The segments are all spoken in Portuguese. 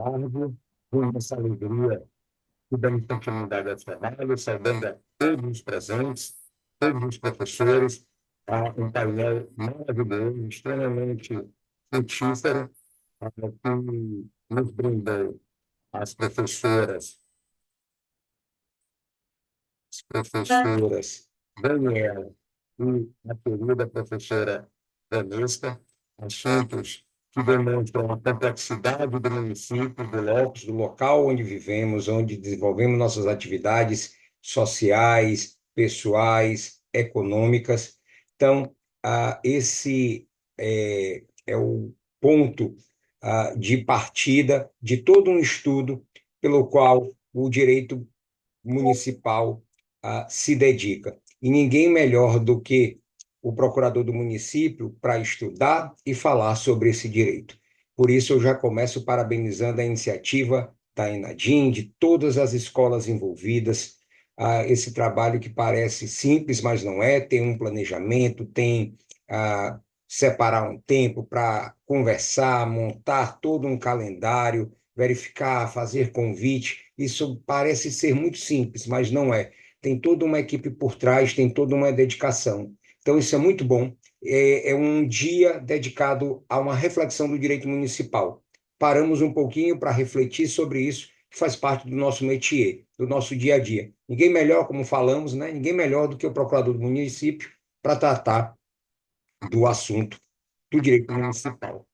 tarde, com essa alegria e dando continuidade ao trabalho, saudando a todos os presentes, todos os professores, a um painel maravilhoso, extremamente frutífero, que nos brindou as professoras Daniela e a querida professora Vanessa, assuntos que demonstram a complexidade do município, do Lopes, do local onde vivemos, onde desenvolvemos nossas atividades sociais, pessoais, econômicas. Então, esse é o ponto de partida de todo um estudo pelo qual o direito municipal se dedica. E ninguém melhor do que o procurador do município para estudar e falar sobre esse direito. Por isso, eu já começo parabenizando a iniciativa da Enadim, de todas as escolas envolvidas, esse trabalho que parece simples, mas não é, tem um planejamento, tem separar um tempo para conversar, montar todo um calendário, verificar, fazer convite. Isso parece ser muito simples, mas não é. Tem toda uma equipe por trás, tem toda uma dedicação. Então, isso é muito bom. É um dia dedicado a uma reflexão do direito municipal. Paramos um pouquinho para refletir sobre isso, que faz parte do nosso métier, do nosso dia a dia. Ninguém melhor, como falamos, né? Ninguém melhor do que o procurador do município para tratar do assunto do direito municipal.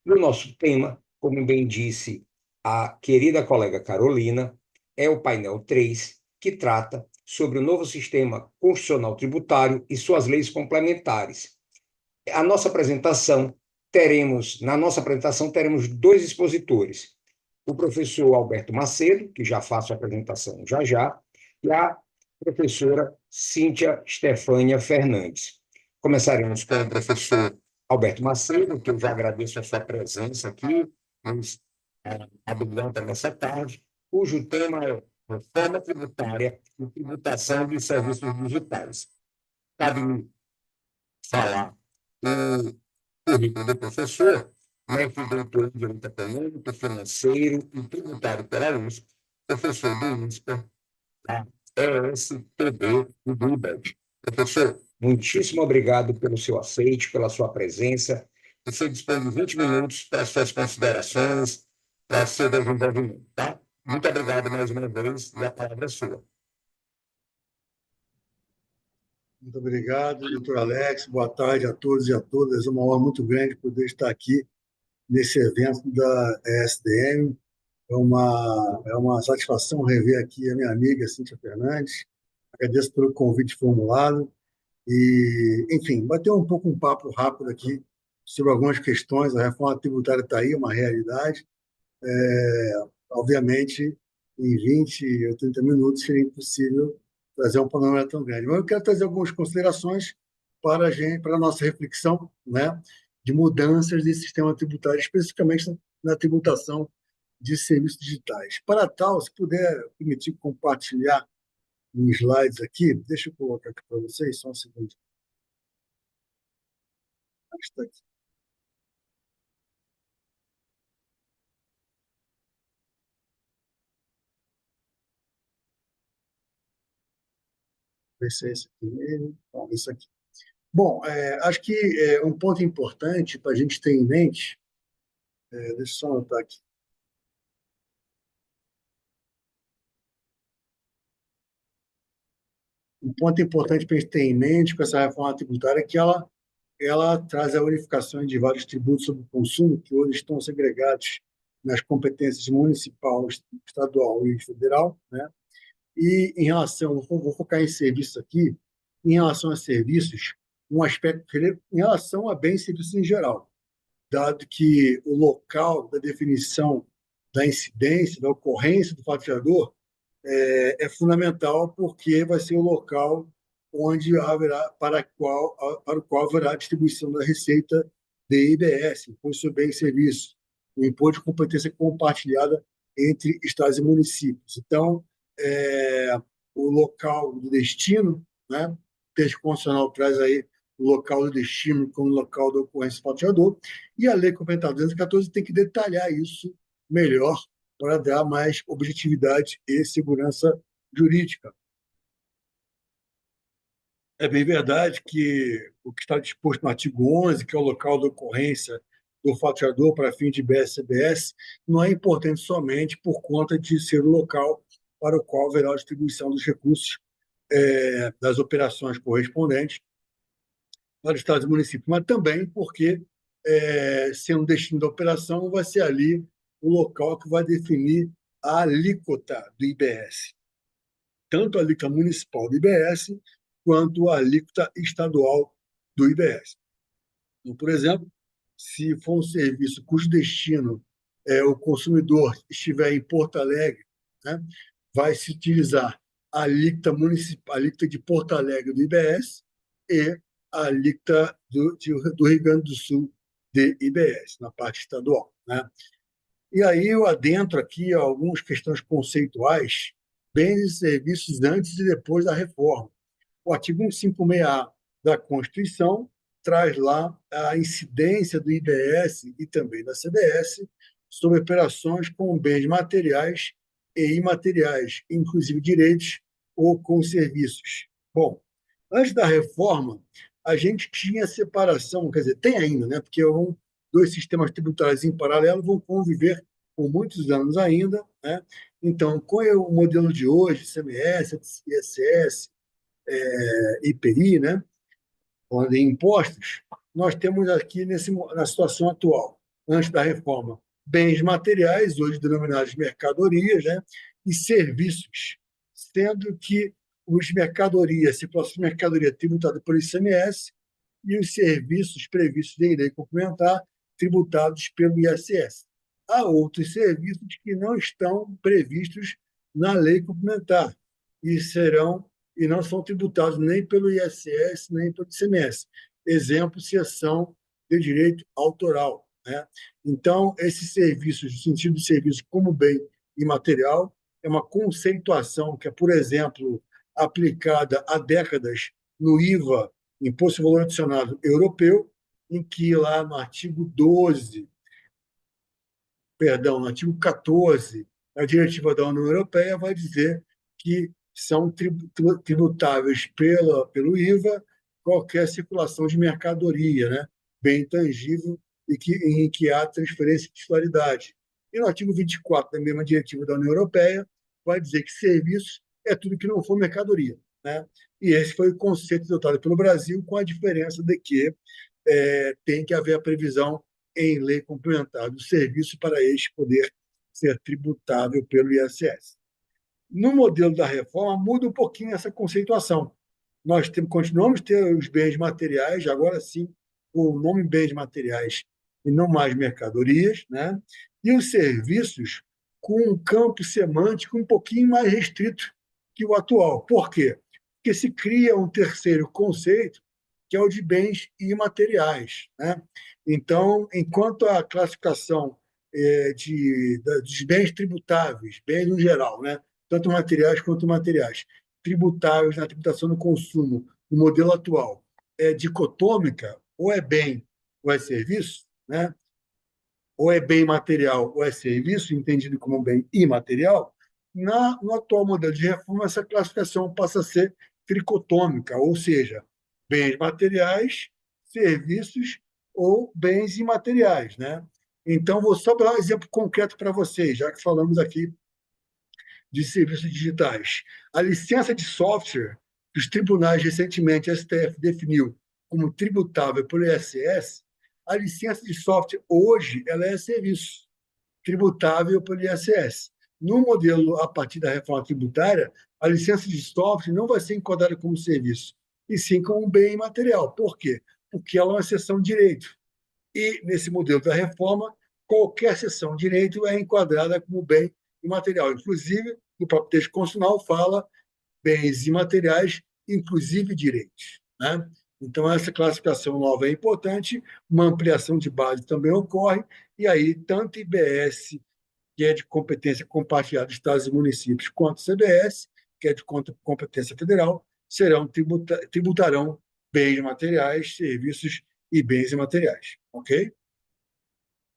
E o nosso tema, como bem disse a querida colega Carolina, é o painel 3, que trata sobre o novo sistema constitucional tributário e suas leis complementares. Na nossa apresentação teremos dois expositores, o professor Alberto Macedo, que já faço a apresentação já já, e a professora Cíntia Stefânia Fernandes. Começaremos com o professor Alberto Macedo, que eu já agradeço a sua presença aqui, nos habilitando nessa tarde, cujo tema é Reforma Tributária e Tributação de Serviços Digitais. Cabe-me falar o currículo do professor, mestre doutor em Direito Econômico, Financeiro e Tributário pela USP, professor do INSPER, da ESPB e do IBET. Professor, muitíssimo obrigado pelo seu aceite, pela sua presença. Você dispõe de 20 minutos para as suas considerações, para o seu desenvolvimento, tá? Muito obrigado mais uma vez e a palavra é sua. Muito obrigado, doutor Alex. Boa tarde a todos e a todas. É uma honra muito grande poder estar aqui nesse evento da ESDM. É uma satisfação rever aqui a minha amiga Cíntia Fernandes. Agradeço pelo convite formulado. E, enfim, bater um pouco um papo rápido aqui sobre algumas questões. A reforma tributária está aí, uma realidade. Obviamente, em 20 ou 30 minutos seria impossível trazer um panorama tão grande. Mas eu quero trazer algumas considerações para a gente, para a nossa reflexão, né, de mudanças de sistema tributário, especificamente na tributação de serviços digitais. Para tal, se puder permitir compartilhar uns slides aqui, deixa eu colocar aqui para vocês, só um segundo. Está aqui. Ver se é esse aqui mesmo. Bom, isso aqui. Bom, acho que um ponto importante para a gente ter em mente, deixa eu só anotar aqui. Um ponto importante para a gente ter em mente com essa reforma tributária é que ela traz a unificação de vários tributos sobre o consumo que hoje estão segregados nas competências municipal, estadual e federal, né? E em relação, vou focar em serviços aqui, em relação a serviços, um aspecto em relação a bens e serviços em geral, dado que o local da definição da incidência, da ocorrência do faturador é fundamental porque vai ser o local onde haverá para o qual haverá a distribuição da receita de IBS, Imposto sobre Bens e Serviços, o imposto de competência compartilhada entre estados e municípios. Então, o local do destino, né? O texto constitucional traz aí o local do destino como local da ocorrência do faturador, e a Lei Complementar 214 tem que detalhar isso melhor para dar mais objetividade e segurança jurídica. É bem verdade que o que está disposto no artigo 11, que é o local da ocorrência do faturador para fim de BSBS, não é importante somente por conta de ser o local para o qual haverá a distribuição dos recursos das operações correspondentes para estados e municípios, mas também porque, sendo o destino da operação, vai ser ali o local que vai definir a alíquota do IBS, tanto a alíquota municipal do IBS quanto a alíquota estadual do IBS. Então, por exemplo, se for um serviço cujo destino o consumidor estiver em Porto Alegre, né, vai se utilizar a alíquota municipal, a alíquota de Porto Alegre do IBS e a alíquota do Rio Grande do Sul de IBS, na parte estadual. Né? E aí eu adentro aqui algumas questões conceituais, bens e serviços antes e depois da reforma. O artigo 156A da Constituição traz lá a incidência do IBS e também da CBS sobre operações com bens materiais e imateriais, inclusive direitos ou com serviços. Bom, antes da reforma, a gente tinha separação, quer dizer, tem ainda, né? Porque dois sistemas tributários em paralelo vão conviver por muitos anos ainda, né? Então, com o modelo de hoje, CMS, ISS, IPI, né? Onde em impostos, nós temos aqui na situação atual, antes da reforma, bens materiais, hoje denominados mercadorias, né? E serviços, sendo que os mercadorias, se fosse mercadoria tributada pelo ICMS, e os serviços previstos em lei complementar tributados pelo ISS. Há outros serviços que não estão previstos na lei complementar e não são tributados nem pelo ISS nem pelo ICMS. Exemplo, seção de direito autoral. Né? Então, esses serviços, no sentido de serviço como bem imaterial, é uma conceituação que é, por exemplo, aplicada há décadas no IVA, Imposto de Valor Adicionado Europeu, em que lá no artigo 12, perdão, no artigo 14 da Diretiva da União Europeia vai dizer que são tributáveis pelo IVA qualquer circulação de mercadoria, né? Bem tangível em que há transferência de titularidade. E no artigo 24 da mesma Diretiva da União Europeia vai dizer que serviços é tudo que não for mercadoria. Né? E esse foi o conceito adotado pelo Brasil, com a diferença de que tem que haver a previsão em lei complementar do serviço para este poder ser tributável pelo ISS. No modelo da reforma, muda um pouquinho essa conceituação. Nós continuamos a ter os bens materiais, agora sim, o nome bens materiais e não mais mercadorias, né? E os serviços com um campo semântico um pouquinho mais restrito que o atual. Por quê? Porque se cria um terceiro conceito, que é o de bens imateriais. Né? Então, enquanto a classificação dos bens tributáveis, bens no geral, né? Tanto materiais quanto imateriais, tributáveis na tributação do consumo, no modelo atual, é dicotômica, ou é bem ou é serviço, né? Ou é bem material ou é serviço, entendido como bem imaterial, no atual modelo de reforma, essa classificação passa a ser tricotômica, ou seja, bens materiais, serviços ou bens imateriais. Né? Então, vou só dar um exemplo concreto para vocês, já que falamos aqui de serviços digitais. A licença de software que os tribunais recentemente, a STF definiu como tributável pelo ISS, a licença de software hoje ela é serviço tributável pelo ISS. No modelo, a partir da reforma tributária, a licença de software não vai ser enquadrada como serviço, e sim como um bem imaterial. Por quê? Porque ela é uma seção de direito. E, nesse modelo da reforma, qualquer seção de direito é enquadrada como bem imaterial. Inclusive, o próprio texto constitucional fala bens imateriais, inclusive direitos. Né? Então, essa classificação nova é importante, uma ampliação de base também ocorre, e aí, tanto IBS, que é de competência compartilhada de estados e municípios, quanto CBS, que é de competência federal, tributarão bens materiais, serviços e bens imateriais. Ok?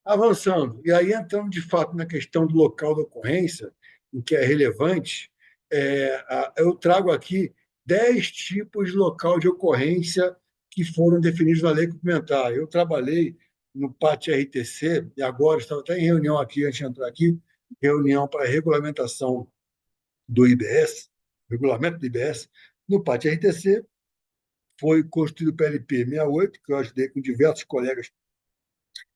Avançando, e aí entrando de fato na questão do local da ocorrência, o que é relevante, eu trago aqui 10 tipos de local de ocorrência que foram definidos na lei complementar. Eu trabalhei no PAT RTC, e agora estava até em reunião aqui, antes de entrar aqui, reunião para regulamentação do IBS, regulamento do IBS, no PAT RTC, foi construído o PLP 68, que eu ajudei com diversos colegas,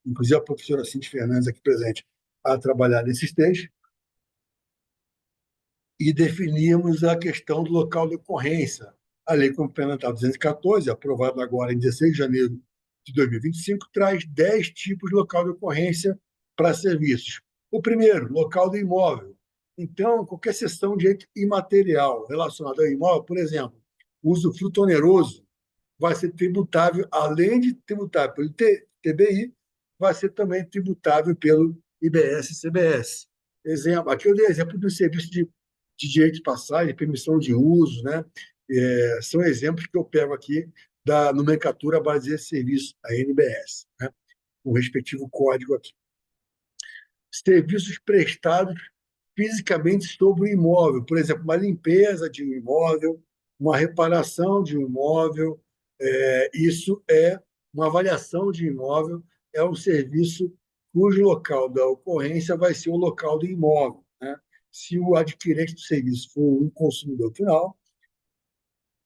inclusive a professora Cintia Fernandes aqui presente, a trabalhar nesses textos, e definimos a questão do local de ocorrência. A Lei Complementar 214, aprovada agora em 16 de janeiro de 2025, traz 10 tipos de local de ocorrência para serviços. O primeiro, local do imóvel. Então, qualquer cessão de direito imaterial relacionado ao imóvel, por exemplo, usufruto oneroso, vai ser tributável, além de tributável pelo TBI, vai ser também tributável pelo IBS e CBS. Exemplo, aqui eu dei exemplo do serviço de direito de passagem, permissão de uso, né? São exemplos que eu pego aqui da nomenclatura base de serviço, a NBS, né? O respectivo código aqui. Serviços prestados fisicamente sobre o imóvel, por exemplo, uma limpeza de um imóvel, uma reparação de um imóvel, isso é uma avaliação de imóvel, é um serviço cujo local da ocorrência vai ser o local do imóvel, né? Se o adquirente do serviço for um consumidor final,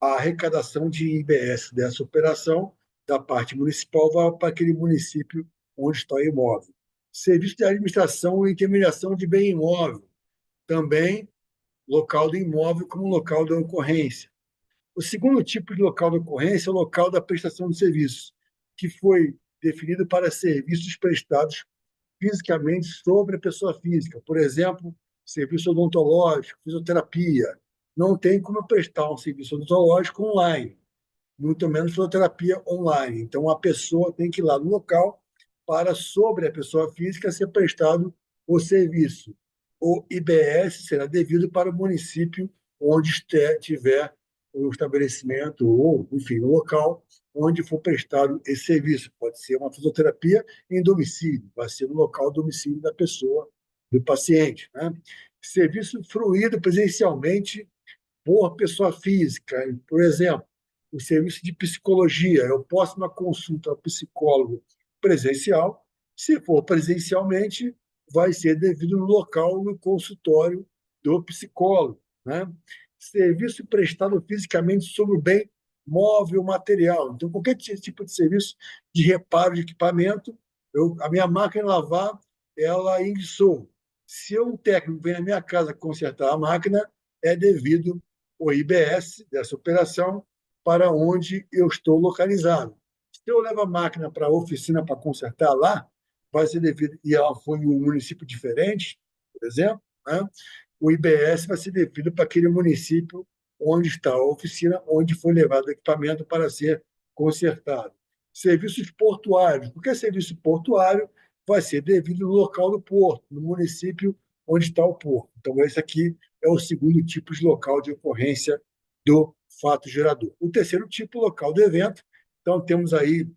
a arrecadação de IBS dessa operação da parte municipal vai para aquele município onde está o imóvel. Serviço de administração e intermediação de bem imóvel, também local do imóvel como local da ocorrência. O segundo tipo de local de ocorrência é o local da prestação de serviços, que foi definido para serviços prestados fisicamente sobre a pessoa física. Por exemplo, serviço odontológico, fisioterapia. Não tem como prestar um serviço odontológico online, muito menos fisioterapia online. Então, a pessoa tem que ir lá no local para, sobre a pessoa física, ser prestado o serviço. O IBS será devido para o município onde tiver o estabelecimento ou, enfim, o local onde for prestado esse serviço. Pode ser uma fisioterapia em domicílio, vai ser no local do domicílio da pessoa, do paciente, né? Serviço fruído presencialmente por pessoa física. Por exemplo, o serviço de psicologia. Eu posso uma consulta ao psicólogo presencial. Se for presencialmente, vai ser devido no local, no consultório do psicólogo, né? Serviço prestado fisicamente sobre o bem móvel material. Então, qualquer tipo de serviço de reparo de equipamento, a minha máquina lavar, ela enguiçou. Se um técnico vem na minha casa consertar a máquina, é devido o IBS dessa operação para onde eu estou localizado. Se eu levo a máquina para a oficina para consertar lá, vai ser devido, e ela foi em um município diferente, por exemplo, né? O IBS vai ser devido para aquele município onde está a oficina, onde foi levado o equipamento para ser consertado. Serviços portuários. Porque serviço portuário vai ser devido no local do porto, no município onde está o porto. Então, esse aqui é o segundo tipo de local de ocorrência do fato gerador. O terceiro tipo, local do evento. Então, temos aí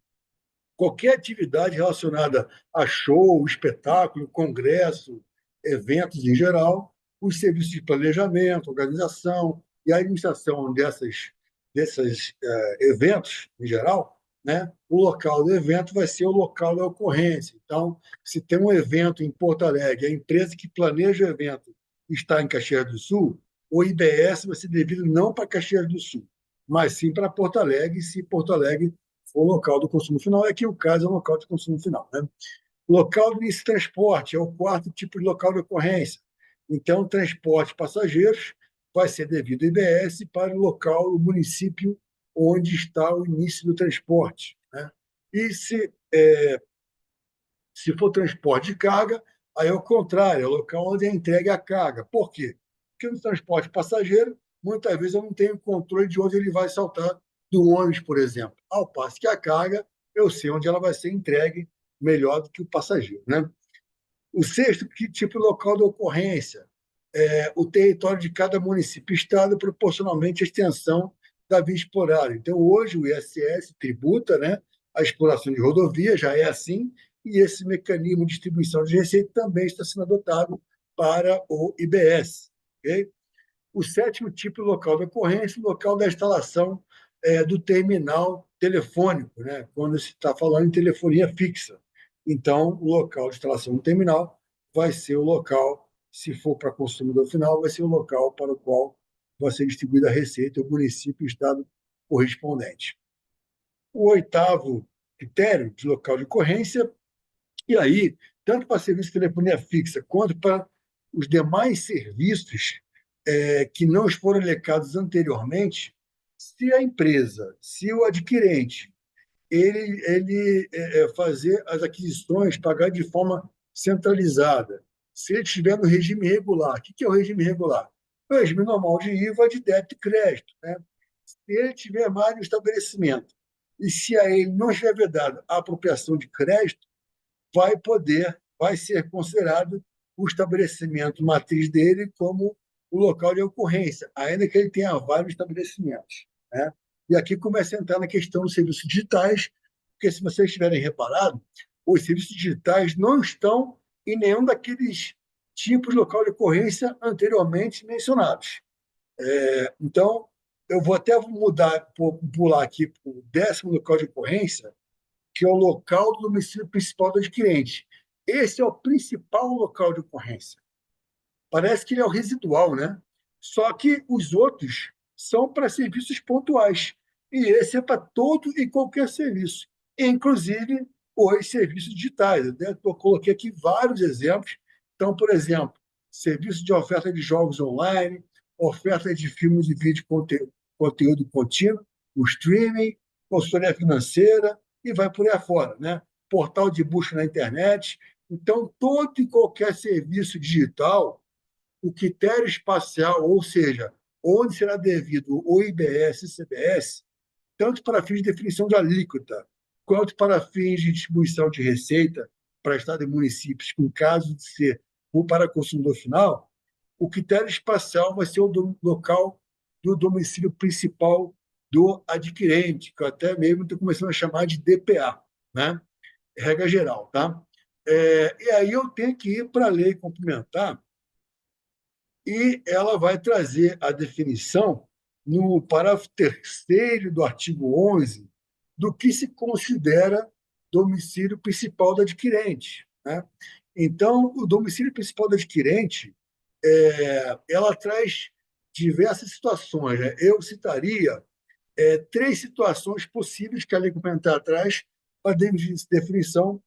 qualquer atividade relacionada a show, espetáculo, congresso, eventos em geral, os serviços de planejamento, organização e a administração desses eventos em geral, né? O local do evento vai ser o local da ocorrência. Então, se tem um evento em Porto Alegre, a empresa que planeja o evento está em Caxias do Sul, o IBS vai ser devido não para Caxias do Sul, mas sim para Porto Alegre, se Porto Alegre for o local do consumo final. Aqui o caso é o local de consumo final, né? Local de transporte é o quarto tipo de local de ocorrência. Então, transporte de passageiros vai ser devido ao IBS para o local, o município onde está o início do transporte, né? E se for transporte de carga, aí é o contrário, é o local onde é entregue a carga. Por quê? Porque no transporte passageiro, muitas vezes eu não tenho controle de onde ele vai saltar do ônibus, por exemplo. Ao passo que a carga, eu sei onde ela vai ser entregue melhor do que o passageiro, né? O sexto, que tipo de local de ocorrência? O território de cada município e estado proporcionalmente à extensão da via explorada. Então, hoje, o ISS tributa, né, a exploração de rodovia, já é assim, e esse mecanismo de distribuição de receita também está sendo adotado para o IBS. Okay? O sétimo tipo de local de ocorrência, o local da instalação do terminal telefônico, né? Quando se está falando em telefonia fixa. Então, o local de instalação do terminal vai ser o local, se for para consumidor final, vai ser o local para o qual vai ser distribuída a receita, o município e o estado correspondente. O oitavo critério de local de ocorrência, e aí, tanto para serviço de telefonia fixa quanto para os demais serviços que não foram elencados anteriormente, se a empresa, se o adquirente, ele fazer as aquisições, pagar de forma centralizada, se ele estiver no regime regular. O que é o regime regular? O regime normal de IVA, de débito e crédito. Né? Se ele tiver mais no estabelecimento e se a ele não estiver vedado a apropriação de crédito, vai ser considerado o estabelecimento matriz dele como o local de ocorrência, ainda que ele tenha vários estabelecimentos. Né? E aqui começa a entrar na questão dos serviços digitais, porque, se vocês tiverem reparado, os serviços digitais não estão em nenhum daqueles tipos de local de ocorrência anteriormente mencionados. Então, eu vou até pular aqui para o 10º local de ocorrência, que é o local do domicílio principal do adquirente. Esse é o principal local de ocorrência. Parece que ele é o residual, né? Só que os outros são para serviços pontuais. E esse é para todo e qualquer serviço, inclusive os serviços digitais. Eu coloquei aqui vários exemplos. Então, por exemplo, serviço de oferta de jogos online, oferta de filmes e vídeo conteúdo contínuo, o streaming, consultoria financeira, e vai por aí afora, né? Portal de busca na internet. Então, todo e qualquer serviço digital, o critério espacial, ou seja, onde será devido o IBS e CBS, tanto para fins de definição de alíquota, quanto para fins de distribuição de receita para Estado e municípios, em caso de ser ou para consumidor final, o critério espacial vai ser o local do domicílio principal do adquirente, que eu até mesmo estou começando a chamar de DPA, né? Regra geral, tá? E aí eu tenho que ir para a lei complementar, e ela vai trazer a definição, no parágrafo 3º do artigo 11, do que se considera domicílio principal do adquirente. Né? Então, o domicílio principal do adquirente, ela traz diversas situações. Né? Eu citaria 3 situações possíveis que a lei complementar traz para a definição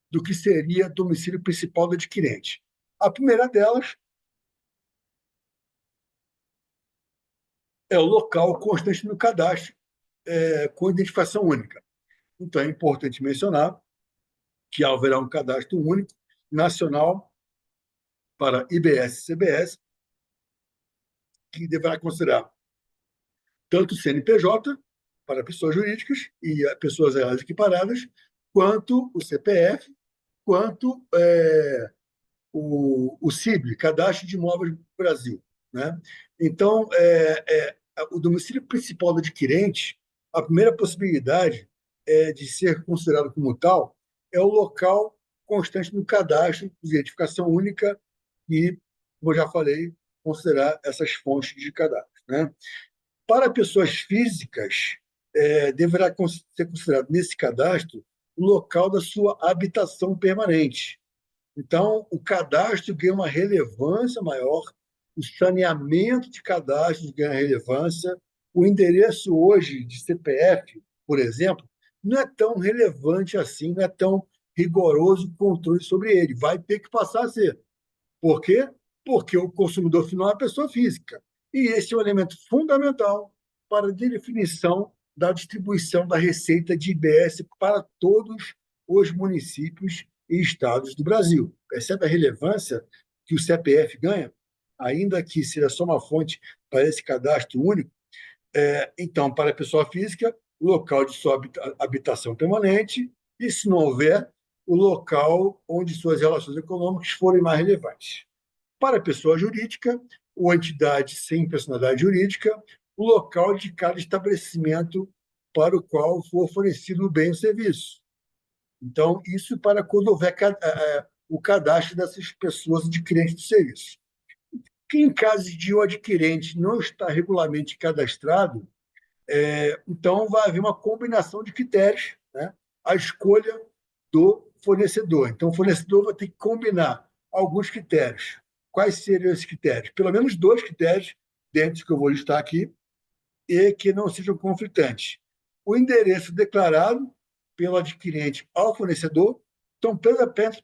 do que seria domicílio principal do adquirente. A primeira delas é o local constante no cadastro, com identificação única. Então, é importante mencionar que haverá um cadastro único nacional para IBS e CBS, que deverá considerar tanto o CNPJ para pessoas jurídicas e pessoas reais equiparadas, quanto o CPF, quanto o CIB, Cadastro de Imóveis do Brasil. Né? Então, o domicílio principal do adquirente, a primeira possibilidade de ser considerado como tal é o local constante no cadastro de identificação única e, como eu já falei, considerar essas fontes de cadastro. Né? Para pessoas físicas, deverá ser considerado nesse cadastro o local da sua habitação permanente. Então, o cadastro ganha uma relevância maior, o saneamento de cadastros ganha relevância, o endereço hoje de CPF, por exemplo, não é tão relevante assim, não é tão rigoroso o controle sobre ele. Vai ter que passar a ser. Por quê? Porque o consumidor final é a pessoa física. E esse é um elemento fundamental para a definição da distribuição da receita de IBS para todos os municípios e estados do Brasil. Percebe a relevância que o CPF ganha? Ainda que seja só uma fonte para esse cadastro único, então, para a pessoa física, o local de sua habitação permanente, e, se não houver, o local onde suas relações econômicas forem mais relevantes. Para a pessoa jurídica, ou entidade sem personalidade jurídica, o local de cada estabelecimento para o qual for fornecido o bem ou serviço. Então, isso para quando houver o cadastro dessas pessoas adquirentes do serviço. Que em caso de o adquirente não estar regularmente cadastrado, então vai haver uma combinação de critérios, né? A escolha do fornecedor. Então, o fornecedor vai ter que combinar alguns critérios. Quais seriam esses critérios? Pelo menos dois critérios, dentro que eu vou listar aqui, e que não sejam conflitantes. O endereço declarado pelo adquirente ao fornecedor. Então,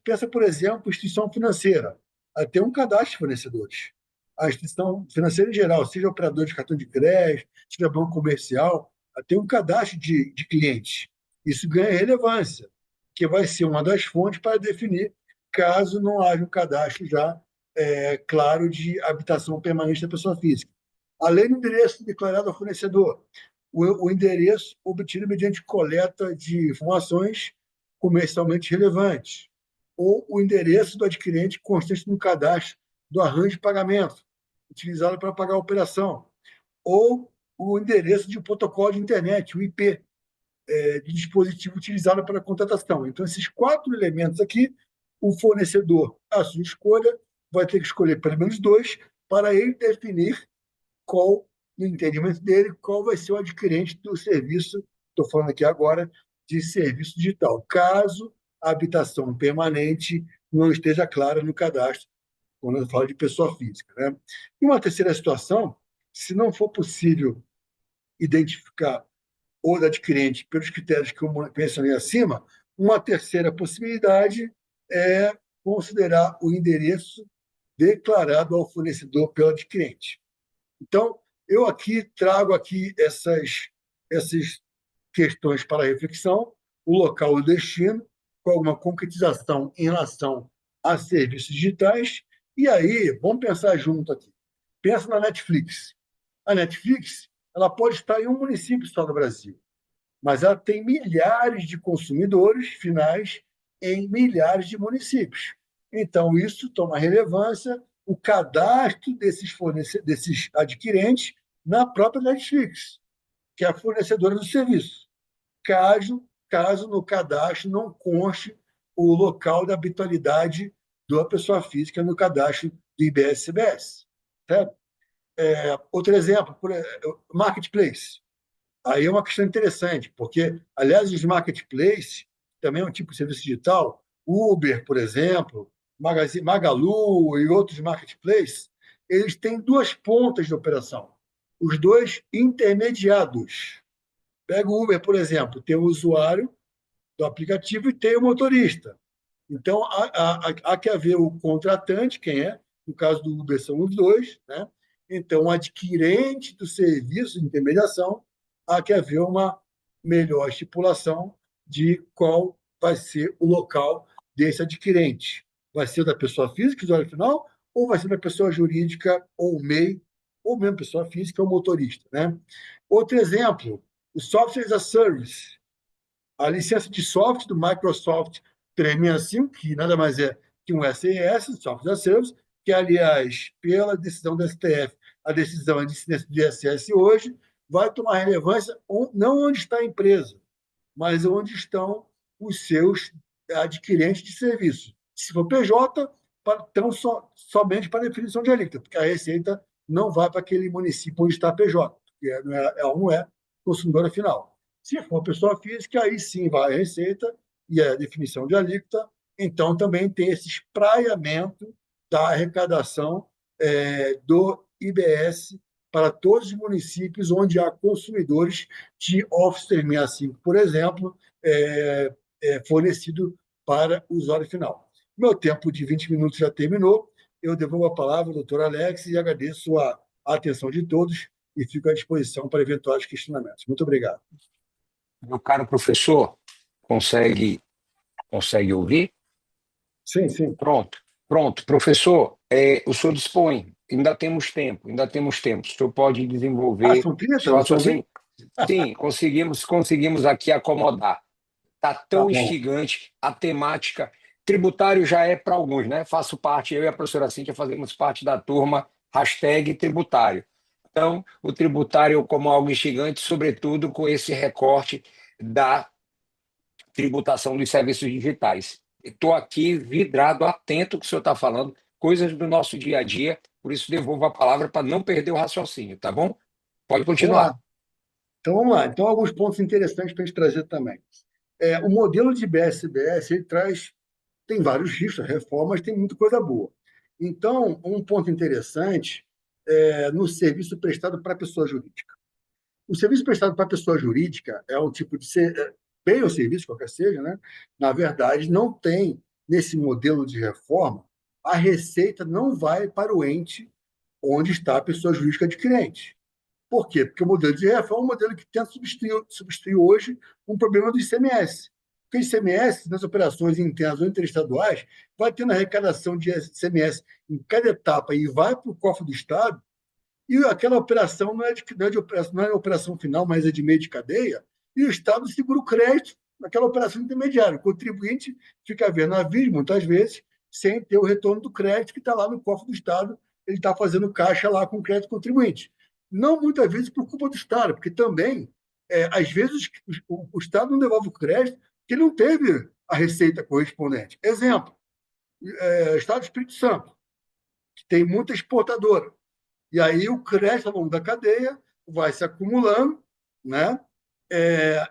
pensa, por exemplo, instituição financeira. Ela tem um cadastro de fornecedores. A instituição financeira em geral, seja operador de cartão de crédito, seja banco comercial, ela tem um cadastro de clientes. Isso ganha relevância, que vai ser uma das fontes para definir caso não haja um cadastro já claro de habitação permanente da pessoa física. Além do endereço declarado ao fornecedor, o endereço obtido mediante coleta de informações comercialmente relevantes, ou o endereço do adquirente constante no cadastro do arranjo de pagamento, utilizado para pagar a operação, ou o endereço de um protocolo de internet, o IP, de dispositivo utilizado para a contratação. Então, esses quatro elementos aqui, o fornecedor, à sua escolha, vai ter que escolher pelo menos dois para ele definir qual, no entendimento dele, qual vai ser o adquirente do serviço, estou falando aqui agora, de serviço digital, caso a habitação permanente não esteja clara no cadastro, quando eu falo de pessoa física. Né? E uma terceira situação, se não for possível identificar o adquirente pelos critérios que eu mencionei acima, uma terceira possibilidade é considerar o endereço declarado ao fornecedor pelo adquirente. Então, eu aqui trago aqui essas questões para reflexão, o local e o destino, com alguma concretização em relação a serviços digitais. E aí, vamos pensar junto aqui. Pensa na Netflix. A Netflix ela pode estar em um município só do Brasil, mas ela tem milhares de consumidores finais em milhares de municípios. Então, isso toma relevância o cadastro desses adquirentes na própria Netflix, que é a fornecedora do serviço, caso no cadastro não conste o local da habitualidade da pessoa física no cadastro do IBS-CBS. Certo? Outro exemplo, marketplace. Aí é uma questão interessante, porque, aliás, os marketplaces também é um tipo de serviço digital. Uber, por exemplo, Magalu e outros marketplaces, eles têm duas pontas de operação, os dois intermediados. Pega o Uber, por exemplo, tem o usuário do aplicativo e tem o motorista. Então, há que haver o contratante, quem é? No caso do Uber, são os dois, né? Então, o adquirente do serviço de intermediação, há que haver uma melhor estipulação de qual vai ser o local desse adquirente. Vai ser da pessoa física, usuário final, ou vai ser da pessoa jurídica, ou MEI, ou mesmo pessoa física, ou motorista, né? Outro exemplo, o Software as a Service, a licença de software do Microsoft 365, que nada mais é que um SaaS, Software as a Service, que, aliás, pela decisão do STF, a decisão de incidência do ISS hoje, vai tomar relevância não onde está a empresa, mas onde estão os seus adquirentes de serviço. Se for PJ, então somente para definição de alíquota, porque a Receita não vai para aquele município onde está a PJ, porque ela não é consumidora final. Se for pessoa física, aí sim vai a Receita e a definição de alíquota. Então, também tem esse espraiamento da arrecadação do IBS para todos os municípios onde há consumidores de Office 365, por exemplo, fornecido para o usuário final. Meu tempo de 20 minutos já terminou. Eu devolvo a palavra ao doutor Alex e agradeço a atenção de todos e fico à disposição para eventuais questionamentos. Muito obrigado. Meu caro professor, consegue ouvir? Sim, sim. Pronto. Professor, o senhor dispõe, ainda temos tempo. O senhor pode desenvolver são 30? seu raciocínio. Sim, conseguimos aqui acomodar. Está tão instigante a temática. Tributário já é para alguns, né? Faço parte, eu e a professora Cíntia fazemos parte da turma #tributário. Então, o tributário como algo instigante, sobretudo com esse recorte da tributação dos serviços digitais. Estou aqui vidrado, atento ao que o senhor está falando, coisas do nosso dia a dia, por isso devolvo a palavra para não perder o raciocínio, tá bom? Pode Vamos continuar. lá. Então, vamos lá. Então, alguns pontos interessantes para a gente trazer também. O modelo de IBS-CBS, ele tem vários riscos, reformas, tem muita coisa boa. Então, um ponto interessante é no serviço prestado para a pessoa jurídica. O serviço prestado para a pessoa jurídica é um tipo de bem ou serviço, qualquer seja, né? Na verdade, não tem, nesse modelo de reforma, a receita não vai para o ente onde está a pessoa jurídica adquirente. Por quê? Porque o modelo de reforma é um modelo que tenta substituir hoje um problema do ICMS. Porque o ICMS, nas operações internas ou interestaduais, vai tendo arrecadação de ICMS em cada etapa e vai para o cofre do Estado, e aquela operação não é operação final, mas é de meio de cadeia, e o Estado segura o crédito naquela operação intermediária. O contribuinte fica vendo navios, muitas vezes, sem ter o retorno do crédito que está lá no cofre do Estado, ele está fazendo caixa lá com o crédito contribuinte. Não muitas vezes por culpa do Estado, porque também, às vezes, o Estado não devolve o crédito porque não teve a receita correspondente. Exemplo, Estado do Espírito Santo, que tem muita exportadora. E aí o crédito ao longo da cadeia vai se acumulando, né?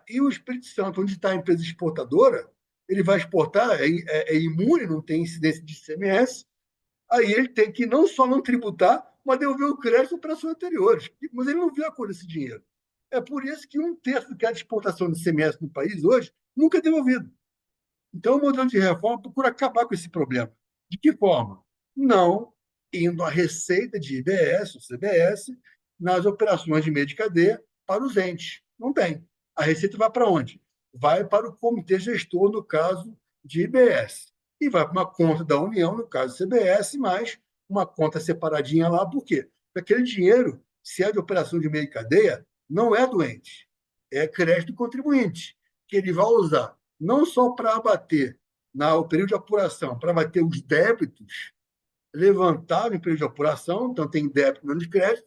E o Espírito Santo, onde está a empresa exportadora, ele vai exportar, é imune, não tem incidência de ICMS, aí ele tem que não só não tributar, mas devolver o crédito para operações anteriores. Mas ele não viu a cor desse dinheiro. É por isso que 1/3 do crédito de exportação de ICMS no país hoje nunca é devolvido. Então, o modelo de reforma procura acabar com esse problema. De que forma? Não indo a receita de IBS, ou CBS, nas operações de meio de cadeia para os entes. Não tem. A receita vai para onde? Vai para o comitê gestor, no caso de IBS. E vai para uma conta da União, no caso CBS, mais uma conta separadinha lá. Por quê? Porque aquele dinheiro, se é de operação de meio de cadeia, não é do ente. É crédito do contribuinte, que ele vai usar não só para abater no período de apuração, para abater os débitos levantados em período de apuração, então tem débito menos crédito,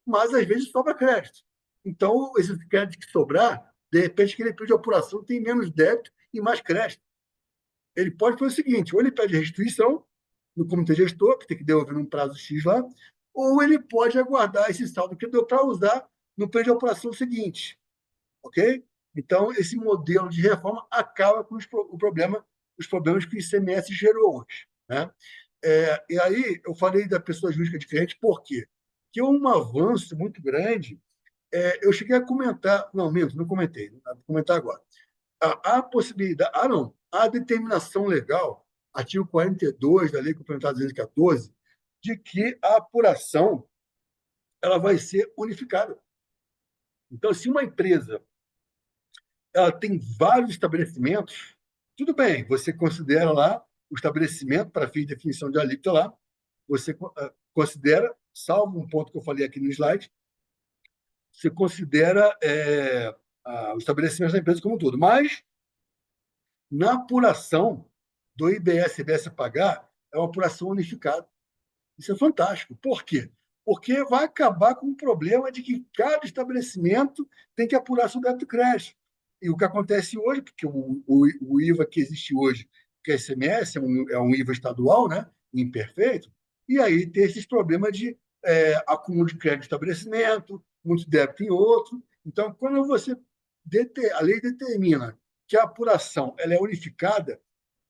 mas às vezes sobra crédito. Então, esse crédito que sobrar, de repente, aquele período de apuração tem menos débito e mais crédito. Ele pode fazer o seguinte: ou ele pede restituição no comitê gestor, que tem que devolver num prazo X lá, ou ele pode aguardar esse saldo que deu para usar no período de apuração seguinte. Ok? Então, esse modelo de reforma acaba com os problemas que o ICMS gerou hoje. Né? E aí, eu falei da pessoa jurídica adquirente, por quê? Porque é um avanço muito grande. Eu cheguei a comentar, não comentei, vou comentar agora. A possibilidade, não, a determinação legal, artigo 42 da Lei Complementar 214, de que a apuração ela vai ser unificada. Então, se uma empresa ela tem vários estabelecimentos, tudo bem, você considera lá o estabelecimento para fins de definição de alíquota lá, você considera, salvo um ponto que eu falei aqui no slide, você considera o estabelecimento da empresa como um todo. Mas, na apuração do IBS-CBS a pagar, é uma apuração unificada. Isso é fantástico. Por quê? Porque vai acabar com o problema de que cada estabelecimento tem que apurar seu débito e crédito. E o que acontece hoje, porque o IVA que existe hoje, que é ICMS, é um IVA estadual, né, imperfeito, e aí tem esses problemas de acúmulo de crédito em estabelecimento, muito débito em outro. Então, quando a lei determina que a apuração ela é unificada,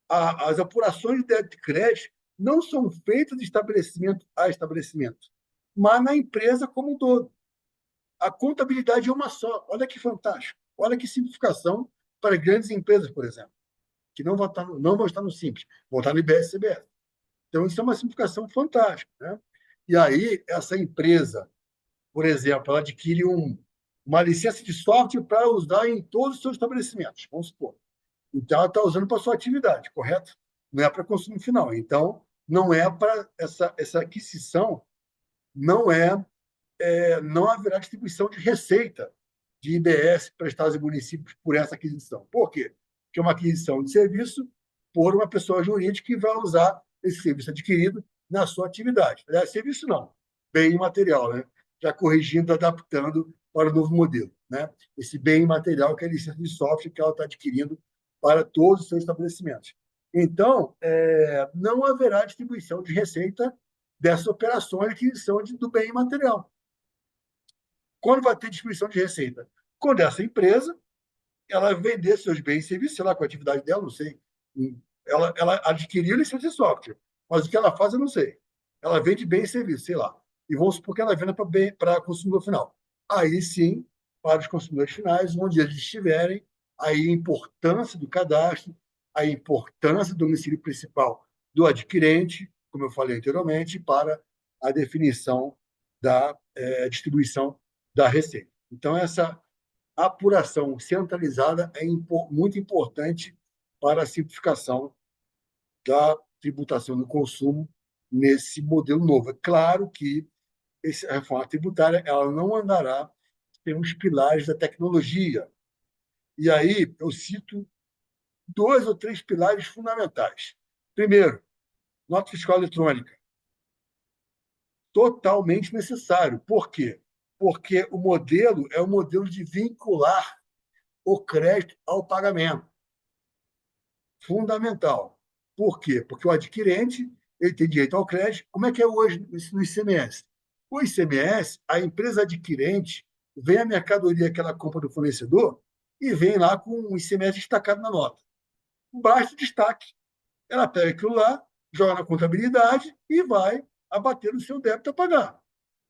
as apurações de débito e crédito não são feitas de estabelecimento a estabelecimento, mas na empresa como um todo. A contabilidade é uma só. Olha que fantástico. Olha que simplificação para grandes empresas, por exemplo, que não vão estar no Simples, vão estar no IBS-CBS. Então, isso é uma simplificação fantástica. Né? E aí, essa empresa, por exemplo, ela adquire uma licença de software para usar em todos os seus estabelecimentos, vamos supor. Então, ela está usando para a sua atividade, correto? Não é para consumo final. Então, não é para essa aquisição, não haverá distribuição de receita de IBS para estados e municípios por essa aquisição. Por quê? Porque é uma aquisição de serviço por uma pessoa jurídica que vai usar esse serviço adquirido na sua atividade. Aliás, serviço não, bem imaterial, né? Já corrigindo, adaptando para o novo modelo. Né? Esse bem imaterial que é a licença de software que ela está adquirindo para todos os seus estabelecimentos. Então, não haverá distribuição de receita dessas operações que são do bem imaterial. Quando vai ter distribuição de receita? Quando essa empresa ela vender seus bens e serviços, sei lá, com a atividade dela, não sei. Ela adquiriu licença de software, mas o que ela faz eu não sei. Ela vende bens e serviços, sei lá. E vamos supor que ela venda para consumidor final. Aí sim, para os consumidores finais, onde eles estiverem, aí a importância do cadastro, a importância do domicílio principal do adquirente, como eu falei anteriormente, para a definição da distribuição da receita. Então, essa apuração centralizada é muito importante para a simplificação da tributação do consumo nesse modelo novo. É claro que a reforma tributária ela não andará sem os pilares da tecnologia. E aí eu cito 2 ou 3 pilares fundamentais. Primeiro, nota fiscal eletrônica. Totalmente necessário. Por quê? Porque o modelo é o modelo de vincular o crédito ao pagamento. Fundamental. Por quê? Porque o adquirente ele tem direito ao crédito. Como é que é hoje no ICMS? O ICMS, a empresa adquirente vem a mercadoria que ela compra do fornecedor e vem lá com o ICMS destacado na nota. Basta o destaque. Ela pega aquilo lá, joga na contabilidade e vai abater no seu débito a pagar.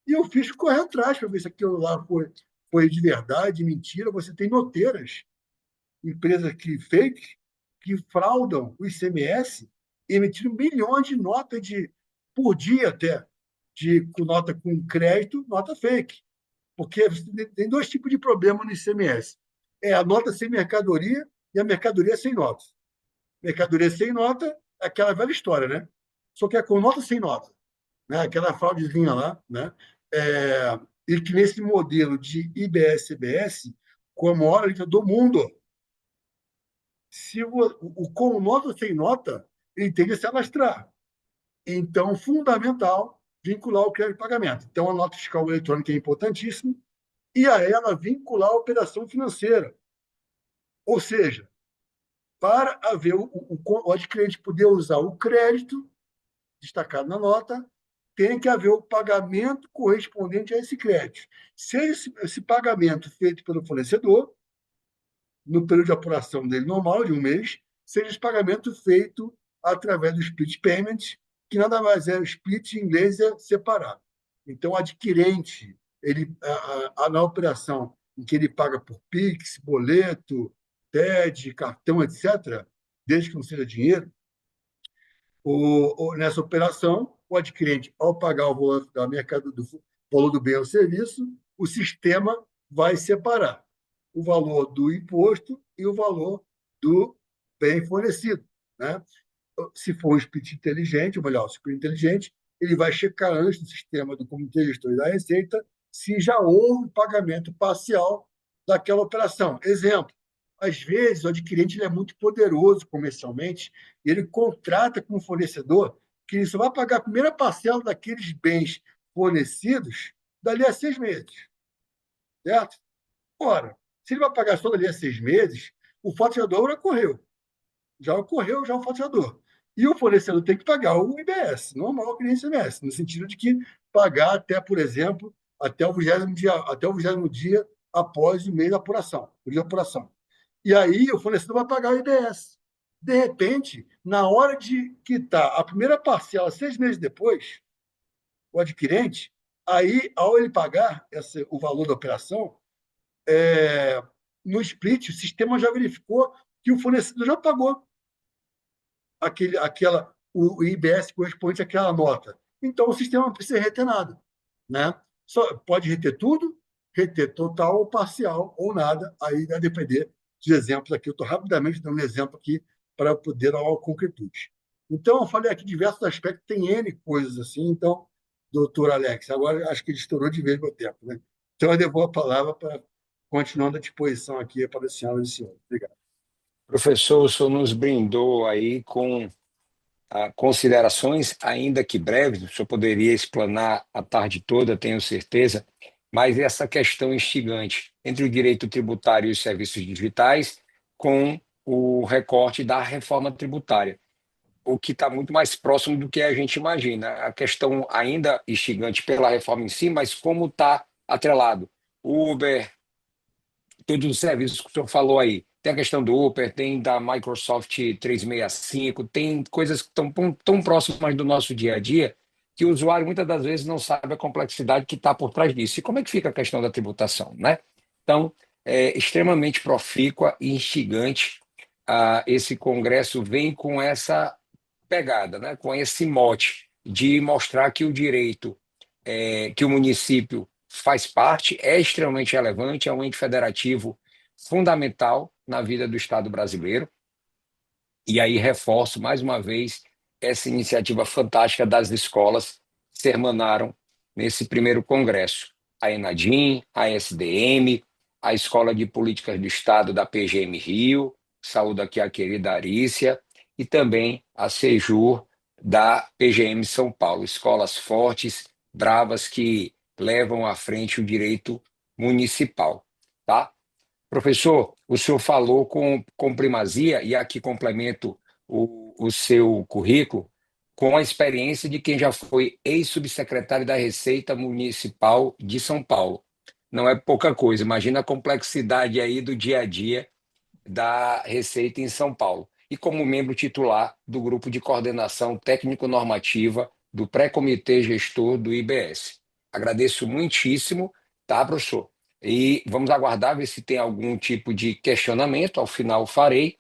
E o fisco corre atrás para ver se aquilo lá foi de verdade, mentira. Você tem noteiras, empresas fake, que fraudam o ICMS, emitindo milhões de notas por dia até, com nota com crédito, nota fake. Porque tem 2 tipos de problema no ICMS. É a nota sem mercadoria e a mercadoria sem nota. Mercadoria sem nota é aquela velha história, né? Só que é com nota sem nota. Né? Aquela fraudezinha lá, né? E que nesse modelo de IBS-CBS, com a maior alíquota do mundo, se com nota ou sem nota, ele tem que se alastrar. Então, fundamental vincular o crédito de pagamento. Então, a nota fiscal eletrônica é importantíssima e a ela vincular a operação financeira. Ou seja, para haver o adquirente poder usar o crédito destacado na nota, tem que haver o pagamento correspondente a esse crédito. Seja esse pagamento feito pelo fornecedor, no período de apuração dele normal, de um mês, seja esse pagamento feito através do split payment, que nada mais é, o split em inglês é separado. Então, o adquirente, na operação em que ele paga por Pix, boleto, TED, cartão, etc., desde que não seja dinheiro, nessa operação, o adquirente, ao pagar o valor do valor do bem ou serviço, o sistema vai separar o valor do imposto e o valor do bem fornecido. Né? Se for um split inteligente, ou melhor, super inteligente, ele vai checar antes no sistema do Comitê Gestor da Receita se já houve pagamento parcial daquela operação. Exemplo, às vezes o adquirente ele é muito poderoso comercialmente e ele contrata com o fornecedor que ele só vai pagar a primeira parcela daqueles bens fornecidos dali a 6 meses. Certo? Ora, se ele vai pagar só dali a 6 meses, o faturador já ocorreu o faturador. E o fornecedor tem que pagar o IBS, normal que nem ICMS, no sentido de que pagar até, por exemplo, até o 20º dia após o mês da apuração, o dia da apuração. E aí o fornecedor vai pagar o IBS. De repente, na hora de quitar a primeira parcela, 6 meses depois, o adquirente, aí, ao ele pagar o valor da operação, no split, o sistema já verificou que o fornecedor já pagou o IBS correspondente àquela nota. Então, o sistema não precisa reter nada. Né? Pode reter tudo, reter total ou parcial, ou nada, aí vai depender dos exemplos aqui. Eu estou rapidamente dando um exemplo aqui para poder dar uma concretude. Então, eu falei aqui diversos aspectos, tem N coisas assim, então, doutor Alex, agora acho que ele estourou de vez meu tempo. Né? Então, eu devolvo a palavra para continuando à disposição aqui para a senhora e o senhor. Obrigado. Professor, o senhor nos brindou aí com considerações, ainda que breves, o senhor poderia explanar a tarde toda, tenho certeza, mas essa questão instigante entre o direito tributário e os serviços digitais, com o recorte da reforma tributária, o que está muito mais próximo do que a gente imagina. A questão ainda instigante pela reforma em si, mas como está atrelado. Uber, todos os serviços que o senhor falou aí. Tem a questão do Uber, tem da Microsoft 365, tem coisas que estão tão próximas do nosso dia a dia que o usuário muitas das vezes não sabe a complexidade que está por trás disso. E como é que fica a questão da tributação, né? Então, é extremamente profícua e instigante. Esse congresso vem com essa pegada, né? Com esse mote de mostrar que o direito, que o município faz parte, é extremamente relevante, é um ente federativo fundamental na vida do Estado brasileiro. E aí reforço mais uma vez essa iniciativa fantástica das escolas que se hermanaram nesse primeiro congresso. A Enadim, a SDM, a Escola de Políticas do Estado da PGM Rio, saúdo aqui a querida Arícia, e também a Sejur da PGM São Paulo. Escolas fortes, bravas, que levam à frente o direito municipal. Tá? Professor, o senhor falou com primazia, e aqui complemento o seu currículo, com a experiência de quem já foi ex-subsecretário da Receita Municipal de São Paulo. Não é pouca coisa, imagina a complexidade aí do dia a dia da Receita em São Paulo. E como membro titular do Grupo de Coordenação Técnico-Normativa do Pré-Comitê Gestor do IBS. Agradeço muitíssimo, tá, professor? E vamos aguardar ver se tem algum tipo de questionamento, ao final farei,